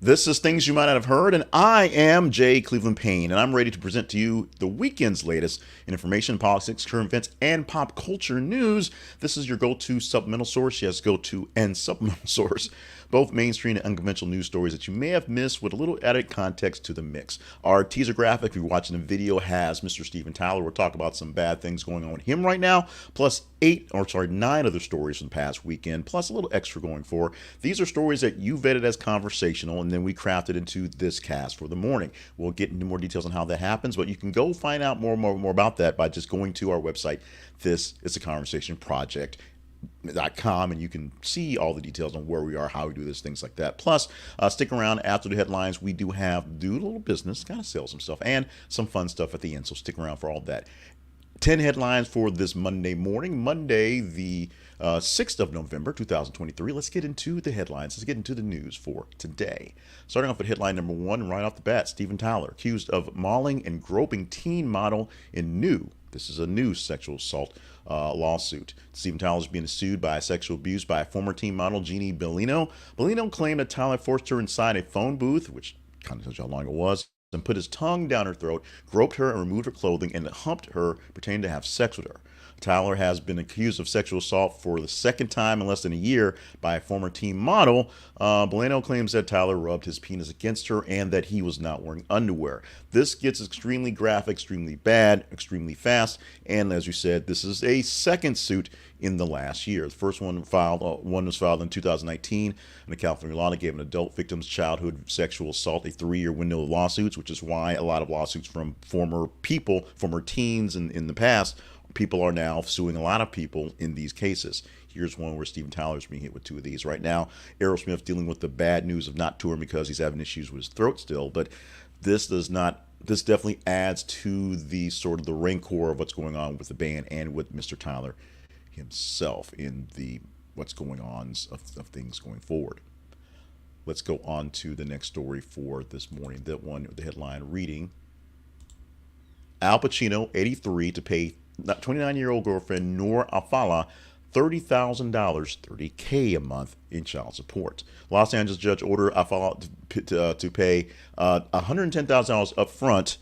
This is Things You Might Not Have Heard, and I am Jay Cleveland Payne, and I'm ready to present to you the weekend's latest in information, politics, current events, and pop culture news. This is your go-to supplemental source, yes, go-to and supplemental source, both mainstream and unconventional news stories that you may have missed with a little added context to the mix. Our teaser graphic, if you're watching the video, has Mr. Steven Tyler. We'll talk about some bad things going on with him right now, plus nine other stories from the past weekend, plus a little extra going for. These are stories that you vetted as conversational, and then we crafted into this cast for the morning. We'll get into more details on how that happens, but you can go find out more about that by just going to our website. This is a conversation project.com, and you can see all the details on where we are, how we do this, things like that. Plus, stick around after the headlines. We do a little business, kind of sell some stuff, and some fun stuff at the end, so stick around for all that. 10 headlines for this Monday morning, Monday the 6th of November, 2023. Let's get into the headlines. Let's get into the news for today. Starting off with headline number one, right off the bat, Steven Tyler, accused of mauling and groping teen model in this is a new sexual assault lawsuit. Steven Tyler is being sued by sexual abuse by a former teen model, Jeannie Bellino. Bellino claimed that Tyler forced her inside a phone booth, which kind of tells you how long it was, and put his tongue down her throat, groped her and removed her clothing, and humped her, pretending to have sex with her. Tyler has been accused of sexual assault for the second time in less than a year by a former teen model. Bellino claims that Tyler rubbed his penis against her and that he was not wearing underwear. This gets extremely graphic, extremely bad, extremely fast, and as you said, this is a second suit in the last year. The first one was filed in 2019, and the California law that gave an adult victim's childhood sexual assault a 3-year window of lawsuits, which is why a lot of lawsuits from former teens in the past, people are now suing a lot of people in these cases. Here's one where Steven Tyler's being hit with 2 of these. Right now, Aerosmith dealing with the bad news of not touring because he's having issues with his throat still, but this definitely adds to the sort of the rancor of what's going on with the band and with Mr. Tyler himself in the what's going on of things going forward. Let's go on to the next story for this morning. That one, the headline reading, Al Pacino, 83, to pay 29-year-old girlfriend Noor Alfallah $30,000, $30K a month in child support. Los Angeles judge ordered Alfallah to pay $110,000 up front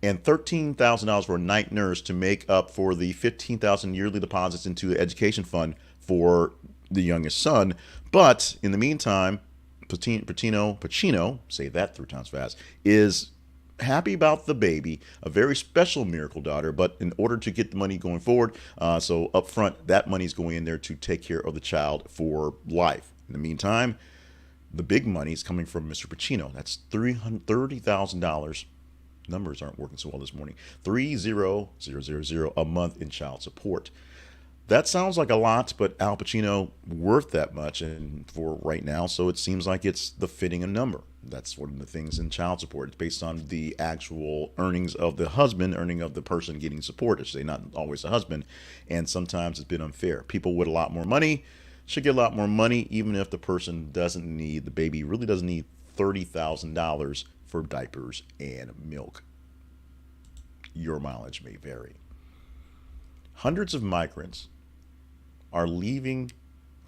and $13,000 for a night nurse to make up for the $15,000 yearly deposits into the education fund for the youngest son. But in the meantime, Pacino, say that 3 times fast, is happy about the baby, a very special miracle daughter, but in order to get the money going forward, so up front, that money is going in there to take care of the child for life. In the meantime, the big money is coming from Mr. Pacino. That's $30,000. Numbers aren't working so well this morning. 30000 a month in child support. That sounds like a lot, but Al Pacino worth that much and for right now, so it seems like it's the fitting a number. That's one of the things in child support. It's based on the actual earnings of the husband, earning of the person getting support, I should say, not always the husband, and sometimes it's been unfair. People with a lot more money should get a lot more money, even if the person the baby really doesn't need $30,000 for diapers and milk. Your mileage may vary. Hundreds of migrants are leaving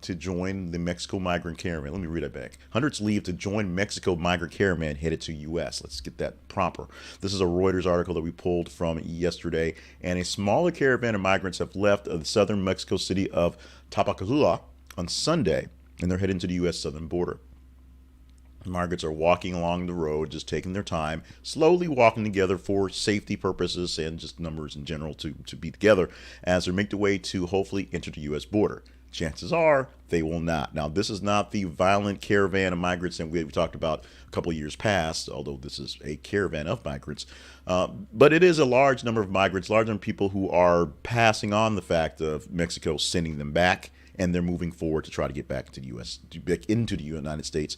to join the Mexico migrant caravan. Let me read that back. Hundreds leave to join Mexico migrant caravan headed to U.S. Let's get that proper. This is a Reuters article that we pulled from yesterday, and a smaller caravan of migrants have left the southern Mexico city of Tapachula on Sunday, and they're heading to the U.S. southern border. Migrants are walking along the road, just taking their time, slowly walking together for safety purposes and just numbers in general to be together as they make their way to hopefully enter the U.S. border. Chances are they will not. Now, this is not the violent caravan of migrants that we talked about a couple of years past, although this is a caravan of migrants. But it is a large number of migrants, large number of people who are passing on the fact of Mexico sending them back, and they're moving forward to try to get back to the U.S., back into the United States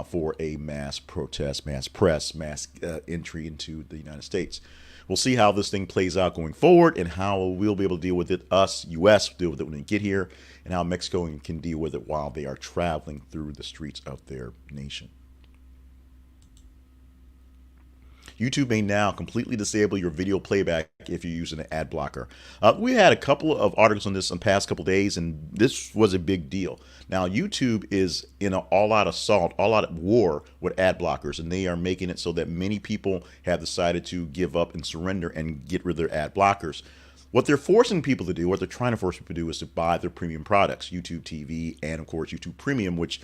for a mass protest, mass entry into the United States. We'll see how this thing plays out going forward and how we'll be able to deal with it, U.S., deal with it when they get here, and how Mexico can deal with it while they are traveling through the streets of their nation. YouTube may now completely disable your video playback if you're using an ad blocker. We had a couple of articles on this in the past couple days, and this was a big deal. Now, YouTube is in an all-out assault, all-out war with ad blockers, and they are making it so that many people have decided to give up and surrender and get rid of their ad blockers. What they're forcing people to do, what they're trying to force people to do, is to buy their premium products, YouTube TV, and of course YouTube Premium, which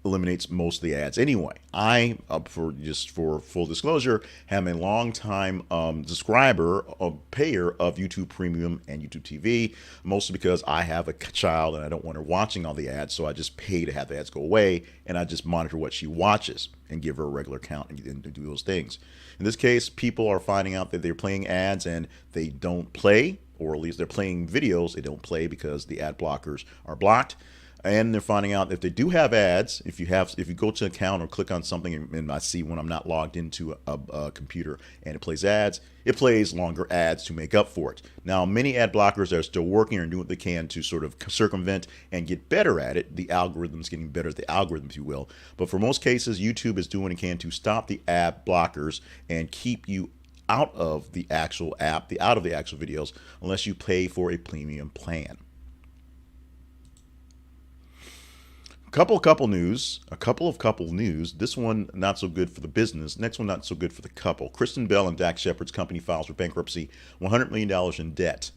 eliminates most of the ads anyway. I, for full disclosure, am a long time subscriber, payer of YouTube Premium and YouTube TV, mostly because I have a child and I don't want her watching all the ads, so I just pay to have the ads go away, and I just monitor what she watches and give her a regular count and do those things. In this case, people are finding out that they're playing ads and they don't play, or at least they're playing videos they don't play because the ad blockers are blocked. And they're finding out if they do have ads, if you go to an account or click on something, and I see when I'm not logged into a computer and it plays ads, it plays longer ads to make up for it. Now, many ad blockers are still working and doing what they can to sort of circumvent and get better at it. The algorithm's getting better at the algorithm, if you will. But for most cases, YouTube is doing what it can to stop the ad blockers and keep you out of the actual app, out of the actual videos, unless you pay for a premium plan. Couple news. This one not so good for the business. Next one not so good for the couple. Kristen Bell and Shepard's company files for bankruptcy, $100 million in debt.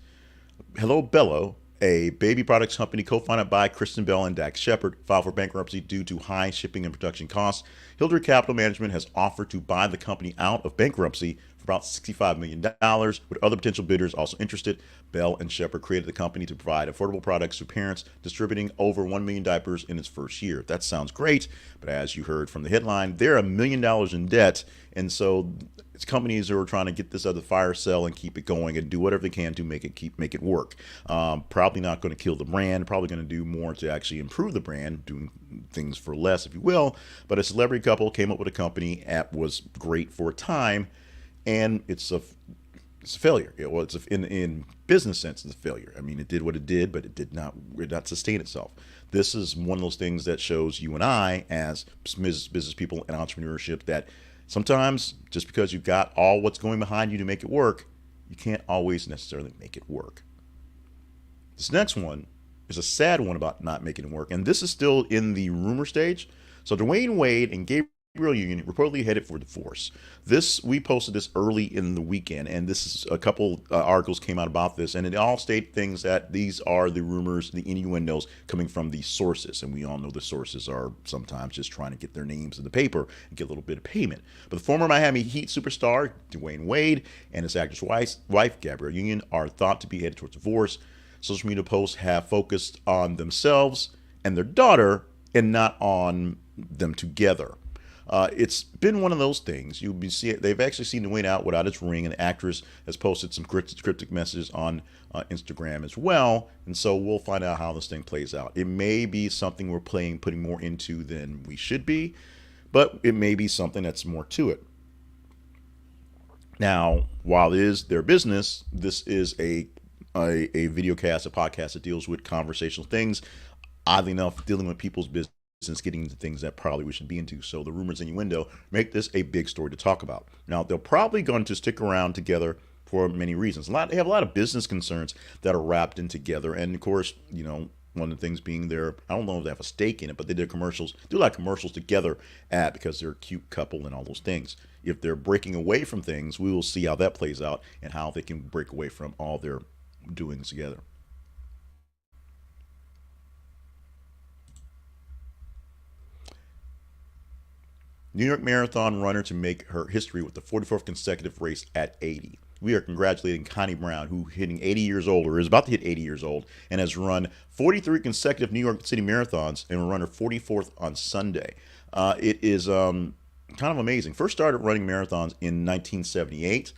Hello Bello, a baby products company co-founded by Kristen Bell and Shepard, filed for bankruptcy due to high shipping and production costs. Hildred Capital Management has offered to buy the company out of bankruptcy for about $65 million, with other potential bidders also interested. Bell and Shepard created the company to provide affordable products to parents, distributing over 1 million diapers in its first year. That sounds great, but as you heard from the headline, they're $1 million in debt, and so it's companies who are trying to get this other fire sale and keep it going and do whatever they can to make it work. Probably not going to kill the brand, probably going to do more to actually improve the brand, doing things for less, if you will. But a celebrity couple came up with a company that was great for a time, and it's a failure. In business sense, it's a failure. I mean, it did what it did, but it did not sustain itself. This is one of those things that shows you and I, as business people and entrepreneurship, that sometimes just because you've got all what's going behind you to make it work, you can't always necessarily make it work. This next one is a sad one about not making it work, and this is still in the rumor stage. So Dwyane Wade and Gabrielle Union reportedly headed for divorce. We posted this early in the weekend, and this is a couple articles came out about this, and it all state things that these are the rumors, the innuendos coming from these sources, and we all know the sources are sometimes just trying to get their names in the paper and get a little bit of payment. But the former Miami Heat superstar Dwyane Wade and his actress wife Gabrielle Union are thought to be headed towards divorce. Social media posts have focused on themselves and their daughter and not on them together. It's been one of those things. They've actually seen Dwyane out without his ring, and the actress has posted some cryptic messages on Instagram as well. And so we'll find out how this thing plays out. It may be something we're putting more into than we should be, but it may be something that's more to it. Now, while it is their business, this is a video cast, a podcast that deals with conversational things. Oddly enough, dealing with people's business, getting into things that probably we should be into. So the rumors innuendo make this a big story to talk about. Now, they're probably going to stick around together for many reasons. They have a lot of business concerns that are wrapped in together. And of course, one of the things being I don't know if they have a stake in it, but they do a lot of commercials together because they're a cute couple and all those things. If they're breaking away from things, we will see how that plays out and how they can break away from all their doings together. New York Marathon runner to make her history with the 44th consecutive race at 80. We are congratulating Connie Brown, who hitting 80 years old, or is about to hit 80 years old, and has run 43 consecutive New York City marathons and will run her 44th on Sunday. It is kind of amazing. First started running marathons in 1978.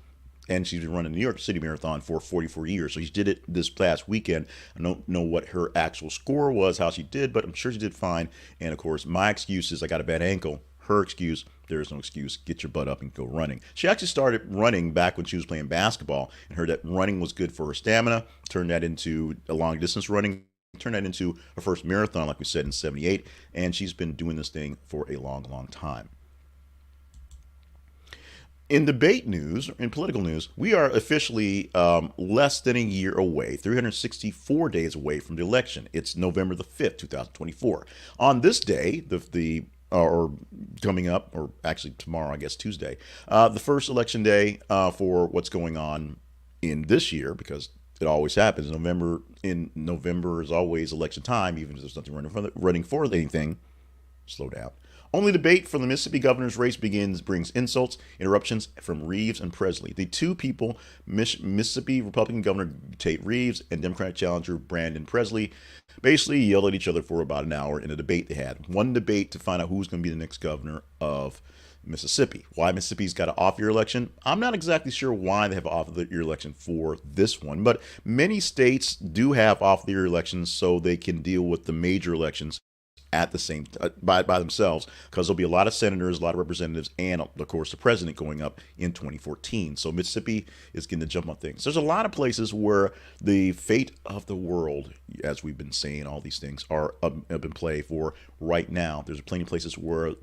And she's been running the New York City Marathon for 44 years. So she did it this past weekend. I don't know what her actual score was, how she did, but I'm sure she did fine. And of course, my excuse is I got a bad ankle. Her excuse, there is no excuse. Get your butt up and go running. She actually started running back when she was playing basketball and heard that running was good for her stamina. Turned that into a long distance running. Turned that into her first marathon, like we said, in 78. And she's been doing this thing for a long, long time. In debate news, in political news, we are officially less than a year away, 364 days away from the election. It's November the 5th, 2024. On this day, or coming up, or actually tomorrow, I guess Tuesday, the first election day for what's going on in this year, because it always happens. November is always election time, even if there's nothing running for anything. Slow down. Only debate for the Mississippi governor's race brings insults, interruptions from Reeves and Presley. The two people, Mississippi Republican Governor Tate Reeves and Democratic challenger Brandon Presley, basically yelled at each other for about an hour in a debate they had. One debate to find out who's going to be the next governor of Mississippi. Why Mississippi's got an off-year election? I'm not exactly sure why they have an off-year election for this one, but many states do have off-year elections so they can deal with the major elections at the same by themselves, because there'll be a lot of senators, a lot of representatives, and of course the president going up in 2014. So Mississippi is getting to jump on things. There's a lot of places where the fate of the world, as we've been saying, all these things are up in play for right now. There's plenty of places where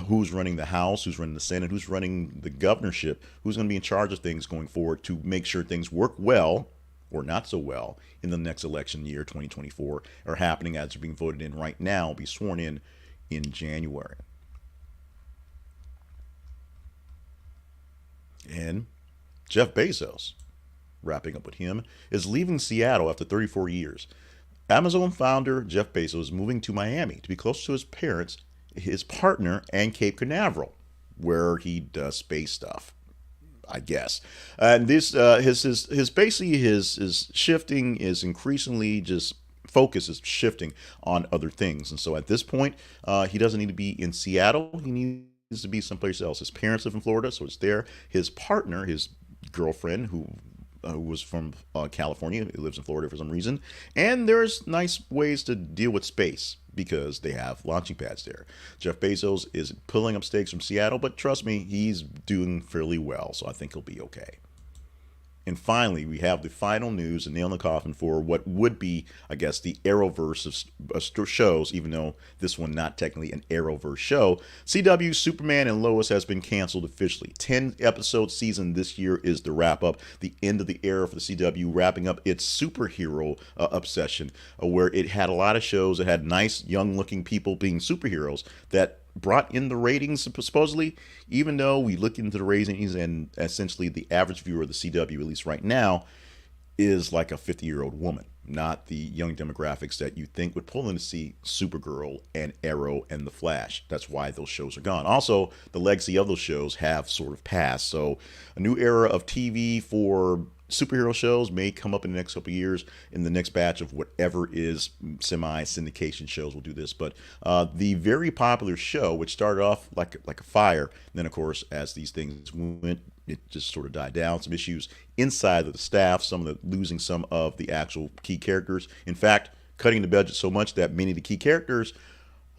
who's running the House, who's running the Senate, who's running the governorship, who's going to be in charge of things going forward to make sure things work well or not so well in the next election year, 2024, are happening as they're being voted in right now, be sworn in January. And Jeff Bezos, wrapping up with him, is leaving Seattle after 34 years. Amazon founder Jeff Bezos is moving to Miami to be close to his parents, his partner, and Cape Canaveral, where he does space stuff, I guess. And this his basically his shifting is increasingly just focus is shifting on other things. And so at this point, he doesn't need to be in Seattle. He needs to be someplace else. His parents live in Florida, so it's there. His partner, his girlfriend, who was from California, who lives in Florida for some reason. And there's nice ways to deal with space because they have launching pads there. Jeff Bezos is pulling up stakes from Seattle, but trust me, he's doing fairly well, so I think he'll be okay. And finally, we have the final news and nail in the coffin for what would be, I guess, the Arrowverse of shows, even though this one not technically an Arrowverse show. CW Superman and Lois has been canceled officially. 10-episode season this year is the wrap-up, the end of the era for the CW, wrapping up its superhero obsession, where it had a lot of shows that had nice, young-looking people being superheroes that brought in the ratings supposedly, even though we look into the ratings and essentially the average viewer of the CW, at least right now, is like a 50-year-old woman, not the young demographics that you think would pull in to see Supergirl and Arrow and The Flash. That's why those shows are gone. Also, the legacy of those shows have sort of passed. So a new era of TV for superhero shows may come up in the next couple of years in the next batch of whatever is semi-syndication shows will do this. But the very popular show, which started off like a fire, then of course as these things went, it just sort of died down. Some issues inside of the staff, losing some of the actual key characters. In fact, cutting the budget so much that many of the key characters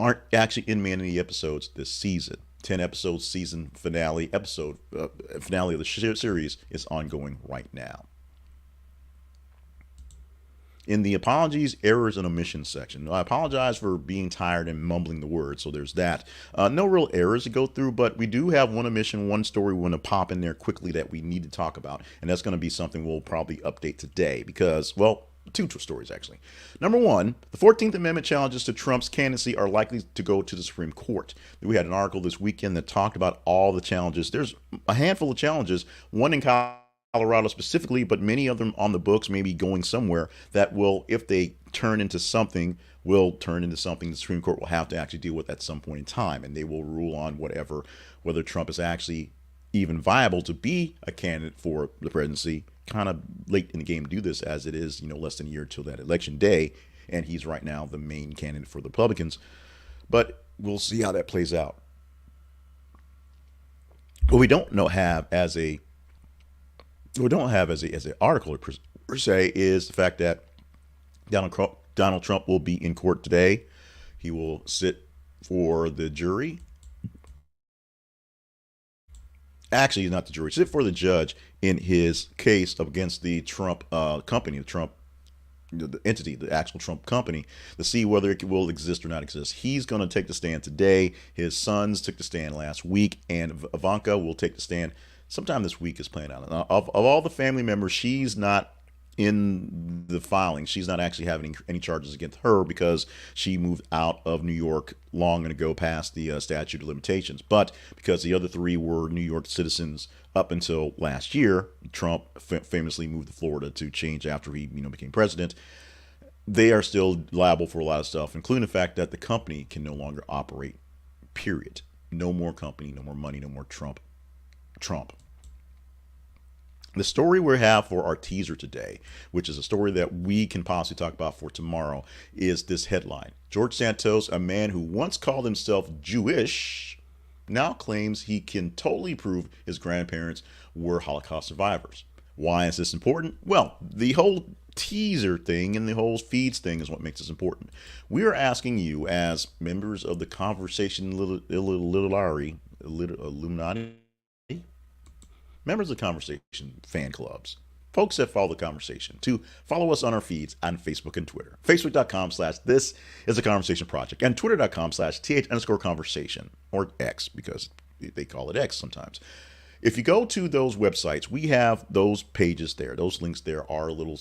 aren't actually in many of the episodes this season. 10 episode season finale of the series is ongoing right now. In the apologies, errors, and omissions section, I apologize for being tired and mumbling the words, so there's that. No real errors to go through, but we do have one omission, one story we want to pop in there quickly that we need to talk about, and that's going to be something we'll probably update today because, well, two stories actually. Number one, the 14th Amendment challenges to Trump's candidacy are likely to go to the Supreme Court. We had an article this weekend that talked about all the challenges. There's a handful of challenges, one in Colorado specifically, but many of them on the books, maybe going somewhere that will, if they turn into something, the Supreme Court will have to actually deal with at some point in time, and they will rule on whether Trump is actually even viable to be a candidate for the presidency. Kind of late in the game to do this, as it is, less than a year till that election day, and he's right now the main candidate for the Republicans. But we'll see how that plays out. What we don't have as an article per se is the fact that Donald Trump will be in court today. He will sit for the jury. Actually, not the jury, sit for the judge in his case against the Trump company, the Trump the entity, the actual Trump company, to see whether it will exist or not exist. He's going to take the stand today. His sons took the stand last week, and Ivanka will take the stand sometime this week is planned out. Of all the family members, she's not in the filing. She's not actually having any charges against her because she moved out of New York long ago past the statute of limitations. But because the other three were New York citizens up until last year, Trump famously moved to Florida to change after he became president. They are still liable for a lot of stuff, including the fact that the company can no longer operate. Period. No more company, no more money, no more Trump. Trump. The story we have for our teaser today, which is a story that we can possibly talk about for tomorrow, is this headline. George Santos, a man who once called himself Jewish, now claims he can totally prove his grandparents were Holocaust survivors. Why is this important? Well, the whole teaser thing and the whole feeds thing is what makes this important. We are asking you, as members of the Conversation Illuminati, members of the Conversation fan clubs, folks that follow the conversation, to follow us on our feeds on Facebook and Twitter. Facebook.com/this is a conversation project, and Twitter.com/th_conversation, or X, because they call it X sometimes. If you go to those websites, we have those pages there. Those links there are little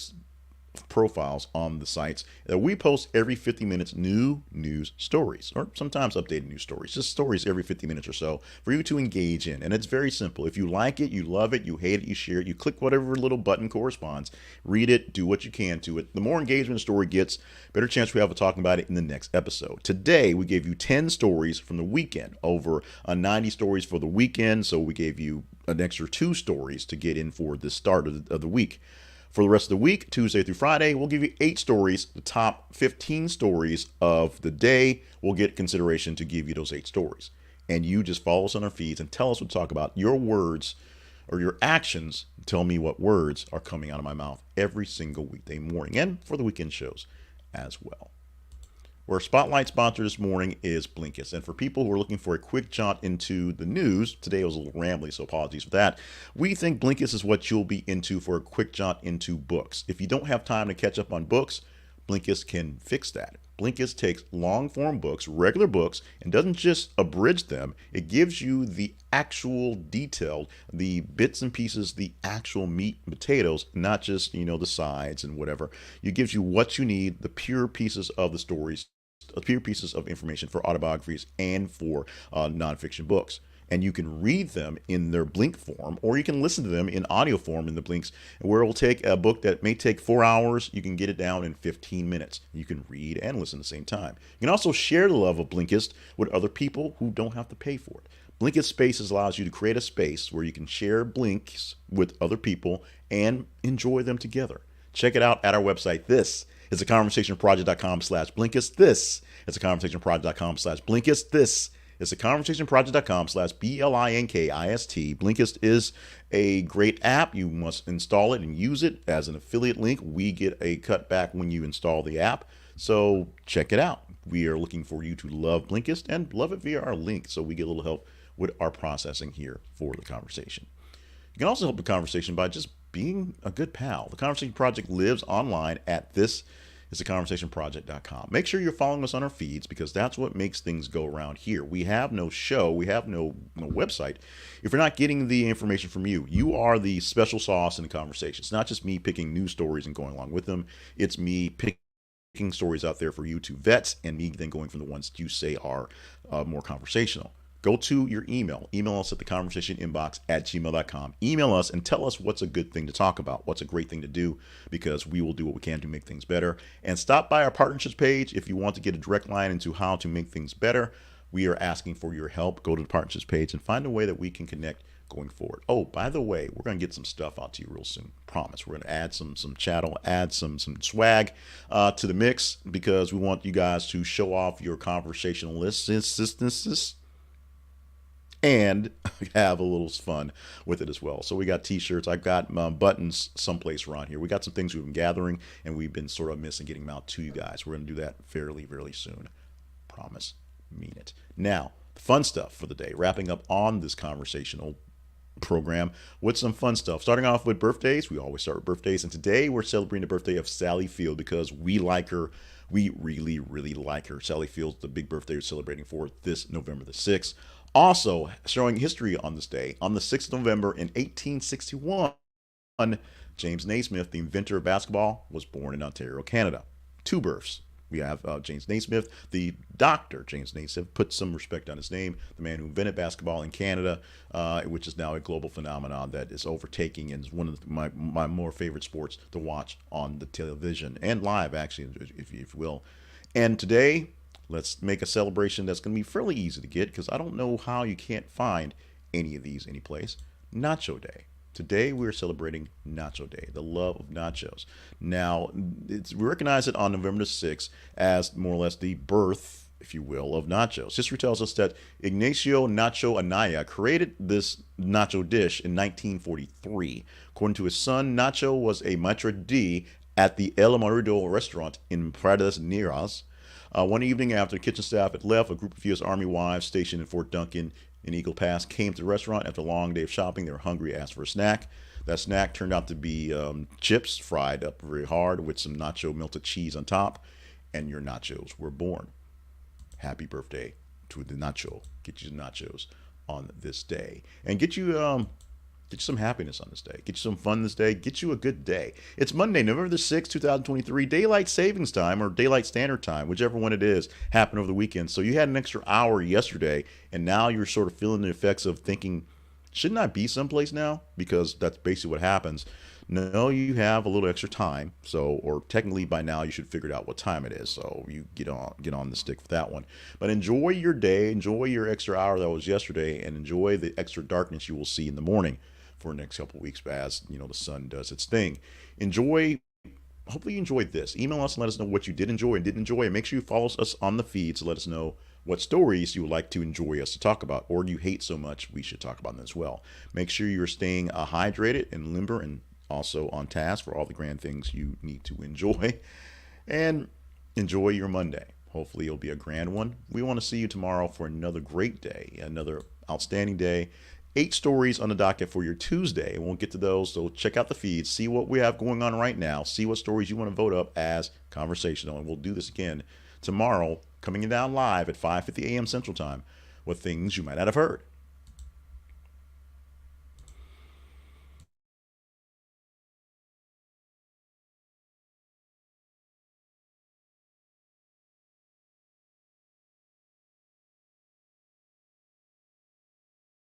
profiles on the sites that we post every 50 minutes, new news stories, or sometimes updated news stories, just stories every 50 minutes or so for you to engage in. And it's very simple. If you like it, you love it, you hate it, you share it, you click whatever little button corresponds, read it, do what you can to it. The more engagement the story gets, better chance we have of talking about it in the next episode. Today, we gave you 10 stories from the weekend, over 90 stories for the weekend. So we gave you an extra 2 stories to get in for the start of the week. For the rest of the week, Tuesday through Friday, we'll give you 8 stories. The top 15 stories of the day will get consideration to give you those 8 stories. And you just follow us on our feeds and tell us what to talk about. Your words or your actions tell me what words are coming out of my mouth every single weekday morning, and for the weekend shows as well. Our spotlight sponsor this morning is Blinkist. And for people who are looking for a quick jaunt into the news, today was a little rambly, so apologies for that. We think Blinkist is what you'll be into for a quick jaunt into books. If you don't have time to catch up on books, Blinkist can fix that. Blinkist takes long form books, regular books, and doesn't just abridge them. It gives you the actual detailed, the bits and pieces, the actual meat and potatoes, not just, the sides and whatever. It gives you what you need, the pure pieces of the stories, pure pieces of information for autobiographies and for nonfiction books. And you can read them in their Blink form, or you can listen to them in audio form in the Blinks, where it will take a book that may take 4 hours. You can get it down in 15 minutes. You can read and listen at the same time. You can also share the love of Blinkist with other people who don't have to pay for it. Blinkist Spaces allows you to create a space where you can share Blinks with other people and enjoy them together. Check it out at our website. This is theconversationproject.com/Blinkist. This is theconversationproject.com/Blinkist. This is theconversationproject.com/BLINKIST. Blinkist is a great app. You must install it and use it as an affiliate link. We get a cutback when you install the app. So check it out. We are looking for you to love Blinkist and love it via our link, so we get a little help with our processing here for the conversation. You can also help the conversation by just being a good pal. The Conversation Project lives online at theconversationproject.com. Make sure you're following us on our feeds, because that's what makes things go around here. We have no show. We have no website. If we're not getting the information from you, you are the special sauce in the conversation. It's not just me picking news stories and going along with them. It's me picking stories out there for you to vet, and me then going from the ones that you say are more conversational. Go to your email. Email us at theconversationinbox@gmail.com. Email us and tell us what's a good thing to talk about, what's a great thing to do, because we will do what we can to make things better. And stop by our partnerships page if you want to get a direct line into how to make things better. We are asking for your help. Go to the partnerships page and find a way that we can connect going forward. Oh, by the way, we're going to get some stuff out to you real soon. Promise. We're going to add some chattel, add some swag to the mix, because we want you guys to show off your conversationalists and have a little fun with it as well. So we got t-shirts. I've got buttons someplace around here. We got some things we've been gathering, and we've been sort of missing getting them out to you guys. We're going to do that fairly soon. Promise. Mean it. Now, the fun stuff for the day, wrapping up on this conversational program with some fun stuff. Starting off with birthdays, we always start with birthdays, and today we're celebrating the birthday of Sally Field because we like her. We really, really like her. Sally Field's the big birthday we're celebrating for this November the 6th. Also, showing history on this day, on the 6th of November in 1861, James Naismith, the inventor of basketball, was born in Ontario, Canada. Two births. We have James Naismith, the doctor James Naismith, put some respect on his name, the man who invented basketball in Canada, which is now a global phenomenon that is overtaking and is one of my more favorite sports to watch on the television and live, actually, if you will. And today, let's make a celebration that's going to be fairly easy to get because I don't know how you can't find any of these anyplace. Nacho Day. Today we're celebrating Nacho Day, the love of nachos. Now, we recognize it on November the 6th as more or less the birth, if you will, of nachos. History tells us that Ignacio Nacho Anaya created this nacho dish in 1943. According to his son, Nacho was a maitre d' at the El Marido restaurant in Pradas Neras. One evening after the kitchen staff had left, a group of U.S. Army wives stationed in Fort Duncan in Eagle Pass came to the restaurant after a long day of shopping. They were hungry, asked for a snack. That snack turned out to be chips fried up very hard with some nacho melted cheese on top, and your nachos were born. Happy birthday to the nacho. Get you nachos on this day, and get you some happiness on this day. Get you some fun this day. Get you a good day. It's Monday, November the 6th, 2023. Daylight Savings Time or Daylight Standard Time, whichever one it is, happened over the weekend. So you had an extra hour yesterday, and now you're sort of feeling the effects of thinking, shouldn't I be someplace now? Because that's basically what happens. No, you have a little extra time. So, or technically by now you should figure out what time it is. So you get on the stick for that one. But enjoy your day. Enjoy your extra hour that was yesterday, and enjoy the extra darkness you will see in the morning for the next couple of weeks as the sun does its thing. Hopefully you enjoyed this. Email us and let us know what you did enjoy and didn't enjoy, and make sure you follow us on the feed to let us know what stories you would like to enjoy us to talk about, or you hate so much we should talk about them as well. Make sure you're staying hydrated and limber and also on task for all the grand things you need to enjoy, and enjoy your Monday. Hopefully it'll be a grand one. We want to see you tomorrow for another great day, another outstanding day. 8 stories on the docket for your Tuesday. We won't get to those, so check out the feed, see what we have going on right now, see what stories you want to vote up as conversational, and we'll do this again tomorrow, coming down live at 5:50 a.m. Central Time with things you might not have heard.